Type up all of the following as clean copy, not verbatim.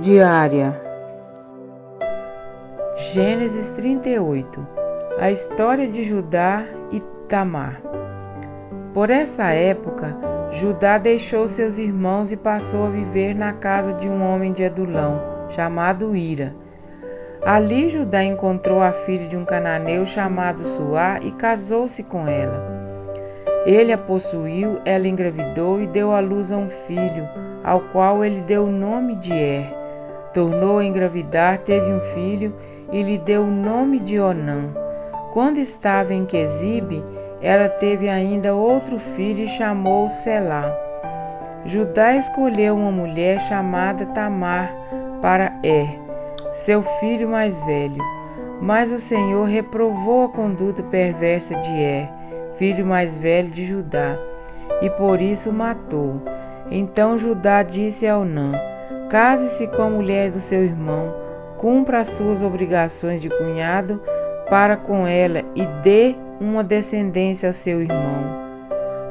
diária. Gênesis 38. A história de Judá e Tamar. Por essa época, Judá deixou seus irmãos e passou a viver na casa de um homem de Adulão, chamado Ira. Ali Judá encontrou a filha de um cananeu chamado Suá e casou-se com ela. Ele a possuiu, ela engravidou e deu à luz a um filho, ao qual ele deu o nome de Tornou a engravidar, teve um filho e lhe deu o nome de Onã. Quando estava em Quezibe, ela teve ainda outro filho e chamou-o Selá. Judá escolheu uma mulher chamada Tamar para seu filho mais velho. Mas o Senhor reprovou a conduta perversa de filho mais velho de Judá, e por isso o matou. Então Judá disse a Onã: case-se com a mulher do seu irmão, cumpra as suas obrigações de cunhado para com ela e dê uma descendência a seu irmão.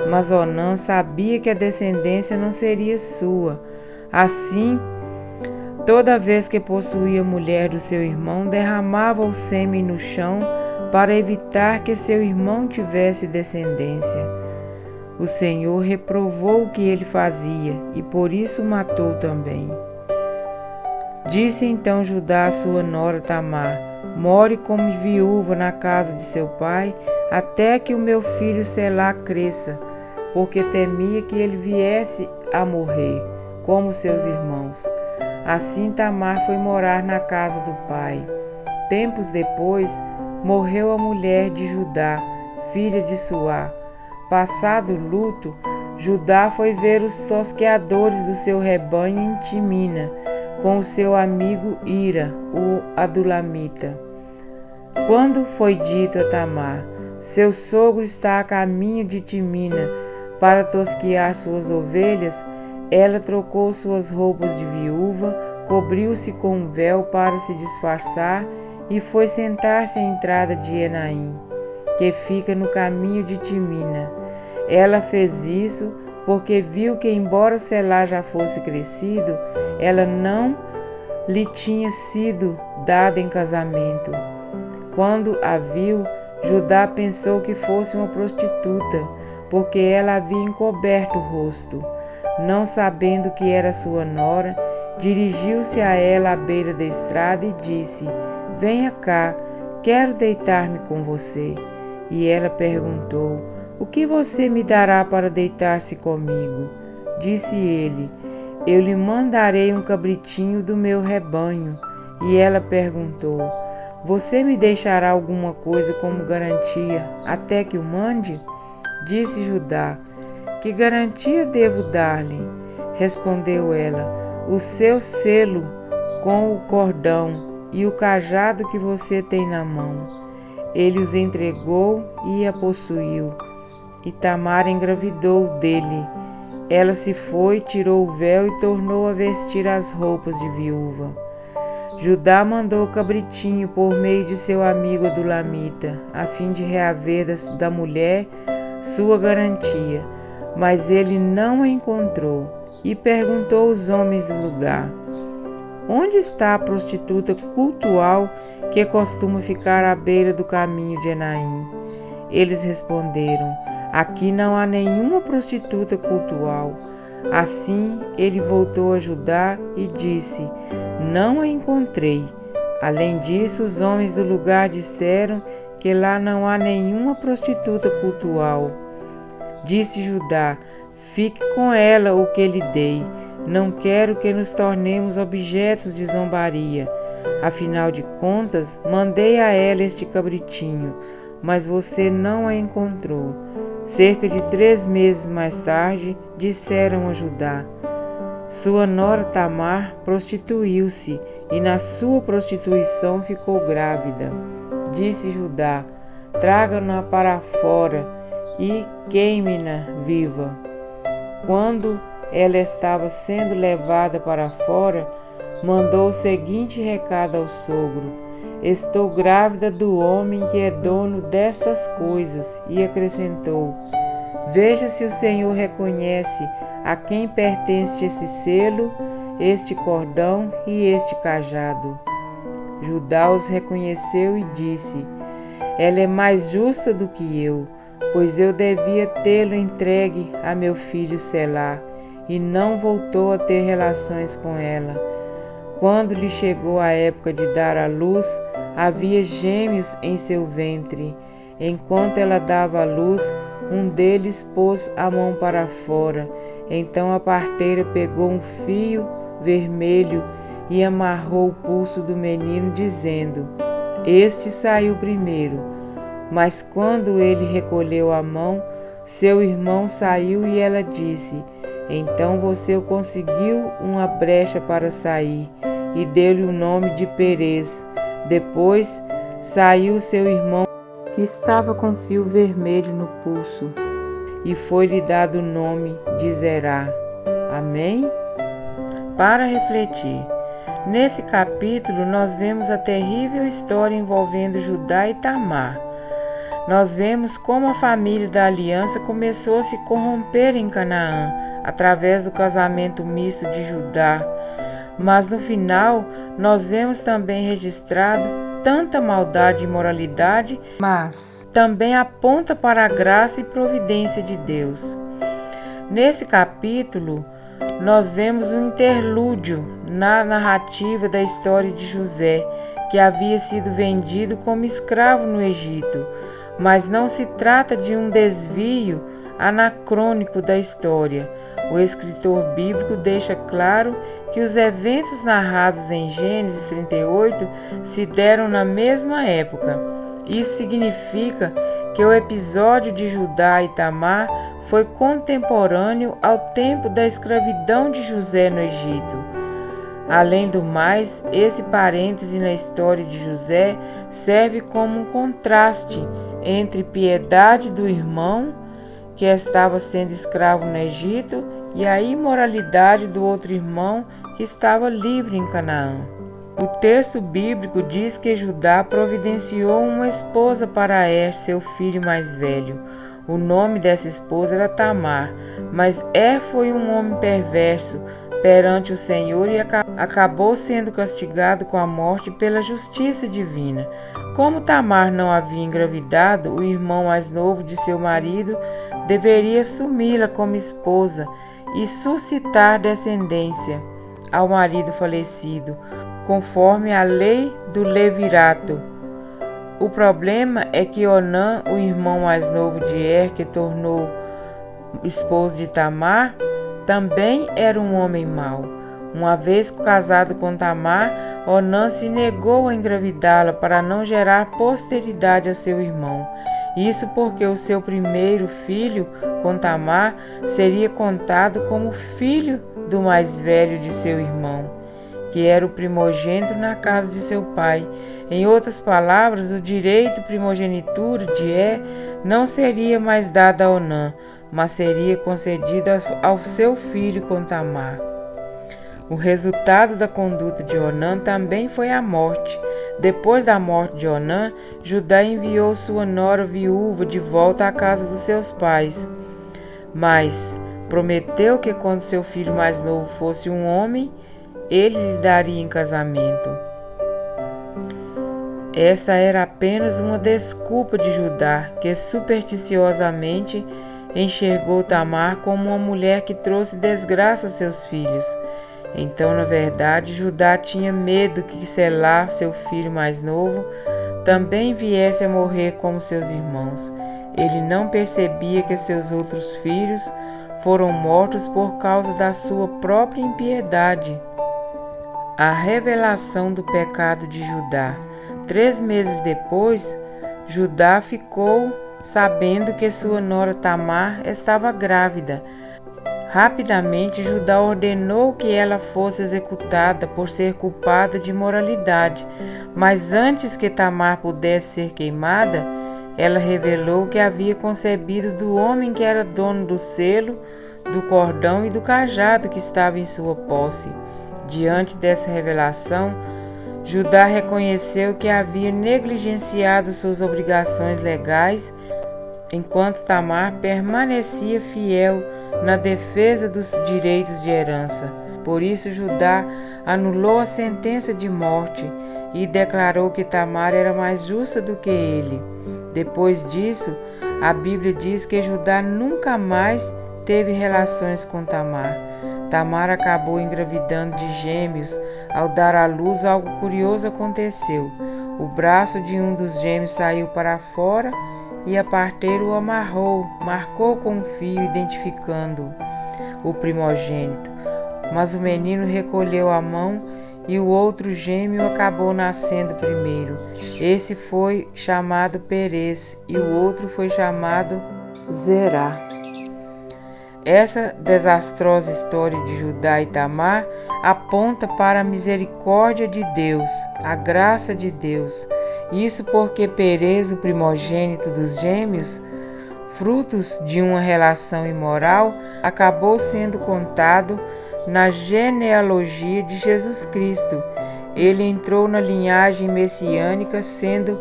Mas Onã sabia que a descendência não seria sua. Assim, toda vez que possuía a mulher do seu irmão, derramava o sêmen no chão para evitar que seu irmão tivesse descendência. O Senhor reprovou o que ele fazia e por isso o matou também. Disse então Judá à sua nora Tamar: more como viúva na casa de seu pai, até que o meu filho Selá cresça, porque temia que ele viesse a morrer, como seus irmãos. Assim Tamar foi morar na casa do pai. Tempos depois, morreu a mulher de Judá, filha de Suá. Passado o luto, Judá foi ver os tosqueadores do seu rebanho em Timina, com o seu amigo Ira, o adulamita. Quando foi dito a Tamar: seu sogro está a caminho de Timina para tosquear suas ovelhas, ela trocou suas roupas de viúva, cobriu-se com um véu para se disfarçar e foi sentar-se à entrada de Enaim, que fica no caminho de Timina. Ela fez isso porque viu que, embora Selá já fosse crescido, ela não lhe tinha sido dada em casamento. Quando a viu, Judá pensou que fosse uma prostituta, porque ela havia encoberto o rosto. Não sabendo que era sua nora, dirigiu-se a ela à beira da estrada e disse: venha cá, quero deitar-me com você. E ela perguntou: o que você me dará para deitar-se comigo? Disse ele: eu lhe mandarei um cabritinho do meu rebanho. E ela perguntou: você me deixará alguma coisa como garantia até que o mande? Disse Judá: que garantia devo dar-lhe? Respondeu ela: o seu selo com o cordão e o cajado que você tem na mão. Ele os entregou e a possuiu. E Tamar engravidou dele. Ela se foi, tirou o véu e tornou a vestir as roupas de viúva. Judá mandou o cabritinho por meio de seu amigo adulamita, a fim de reaver da mulher sua garantia. Mas ele não a encontrou e perguntou aos homens do lugar: onde está a prostituta cultual que costuma ficar à beira do caminho de Enaim? Eles responderam: aqui não há nenhuma prostituta cultual. Assim ele voltou a Judá e disse: não a encontrei. Além disso, os homens do lugar disseram que lá não há nenhuma prostituta cultual. Disse Judá: fique com ela o que lhe dei. Não quero que nos tornemos objetos de zombaria. Afinal de contas, mandei a ela este cabritinho, mas você não a encontrou. Cerca de 3 meses mais tarde, disseram a Judá: sua nora Tamar prostituiu-se e na sua prostituição ficou grávida. Disse Judá: traga-na para fora e queime-na viva. Quando ela estava sendo levada para fora, mandou o seguinte recado ao sogro: estou grávida do homem que é dono destas coisas. E acrescentou: veja se o Senhor reconhece a quem pertence esse selo este cordão e este cajado. Judá os reconheceu e disse: ela é mais justa do que eu, pois eu devia tê-lo entregue a meu filho Selá, e não voltou a ter relações com ela. Quando lhe chegou a época de dar à luz, havia gêmeos em seu ventre. Enquanto ela dava à luz, um deles pôs a mão para fora. Então a parteira pegou um fio vermelho e amarrou o pulso do menino, dizendo: este saiu primeiro. Mas quando ele recolheu a mão, seu irmão saiu e ela disse: então você conseguiu uma brecha para sair, e deu-lhe o nome de Perez. Depois saiu seu irmão, que estava com fio vermelho no pulso, e foi-lhe dado o nome de Zerá. Amém? Para refletir, nesse capítulo nós vemos a terrível história envolvendo Judá e Tamar. Nós vemos como a família da aliança começou a se corromper em Canaã, através do casamento misto de Judá. Mas no final, nós vemos também registrado tanta maldade e imoralidade, mas também aponta para a graça e providência de Deus. Nesse capítulo, nós vemos um interlúdio na narrativa da história de José, que havia sido vendido como escravo no Egito. Mas não se trata de um desvio anacrônico da história. O escritor bíblico deixa claro que os eventos narrados em Gênesis 38 se deram na mesma época. Isso significa que o episódio de Judá e Tamar foi contemporâneo ao tempo da escravidão de José no Egito. Além do mais, esse parêntese na história de José serve como um contraste entre piedade do irmão, que estava sendo escravo no Egito, e a imoralidade do outro irmão, que estava livre em Canaã. O texto bíblico diz que Judá providenciou uma esposa para Er, seu filho mais velho. O nome dessa esposa era Tamar, mas Er foi um homem perverso perante o Senhor e acabou sendo castigado com a morte pela justiça divina. Como Tamar não havia engravidado, o irmão mais novo de seu marido deveria assumi-la como esposa e suscitar descendência ao marido falecido, conforme a lei do levirato. O problema é que Onã, o irmão mais novo de Er, que tornou esposo de Tamar, também era um homem mau. Uma vez casado com Tamar, Onã se negou a engravidá-la para não gerar posteridade a seu irmão. Isso porque o seu primeiro filho, com Tamar, seria contado como filho do mais velho de seu irmão, que era o primogênito na casa de seu pai. Em outras palavras, o direito primogenitura de Er não seria mais dado a Onã, mas seria concedido ao seu filho com Tamar. O resultado da conduta de Onã também foi a morte. Depois da morte de Onã, Judá enviou sua nora viúva de volta à casa dos seus pais, mas prometeu que quando seu filho mais novo fosse um homem, ele lhe daria em casamento. Essa era apenas uma desculpa de Judá, que supersticiosamente enxergou Tamar como uma mulher que trouxe desgraça a seus filhos. Então, na verdade, Judá tinha medo que Selá, seu filho mais novo, também viesse a morrer como seus irmãos. Ele não percebia que seus outros filhos foram mortos por causa da sua própria impiedade. A revelação do pecado de Judá. 3 meses depois, Judá ficou sabendo que sua nora Tamar estava grávida. Rapidamente, Judá ordenou que ela fosse executada por ser culpada de imoralidade, mas antes que Tamar pudesse ser queimada, ela revelou que havia concebido do homem que era dono do selo, do cordão e do cajado que estava em sua posse. Diante dessa revelação, Judá reconheceu que havia negligenciado suas obrigações legais, enquanto Tamar permanecia fiel na defesa dos direitos de herança. Por isso Judá anulou a sentença de morte e declarou que Tamar era mais justa do que ele. Depois disso, a Bíblia diz que Judá nunca mais teve relações com Tamar. Tamar acabou engravidando de gêmeos. Ao dar à luz, algo curioso aconteceu. O braço de um dos gêmeos saiu para fora e a parteira o marcou com um fio, identificando o primogênito. Mas o menino recolheu a mão e o outro gêmeo acabou nascendo primeiro. Esse foi chamado Perez e o outro foi chamado Zerá. Essa desastrosa história de Judá e Tamar aponta para a misericórdia de Deus, a graça de Deus. Isso porque Perez, o primogênito dos gêmeos, frutos de uma relação imoral, acabou sendo contado na genealogia de Jesus Cristo. Ele entrou na linhagem messiânica, sendo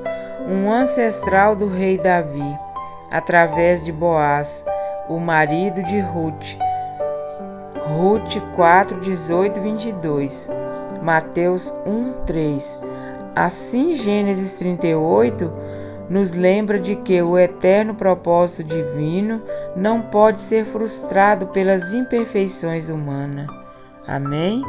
um ancestral do rei Davi, através de Boaz, o marido de Ruth. Ruth 4, 18 e 22. Mateus 1, 3. Assim, Gênesis 38 nos lembra de que o eterno propósito divino não pode ser frustrado pelas imperfeições humanas. Amém?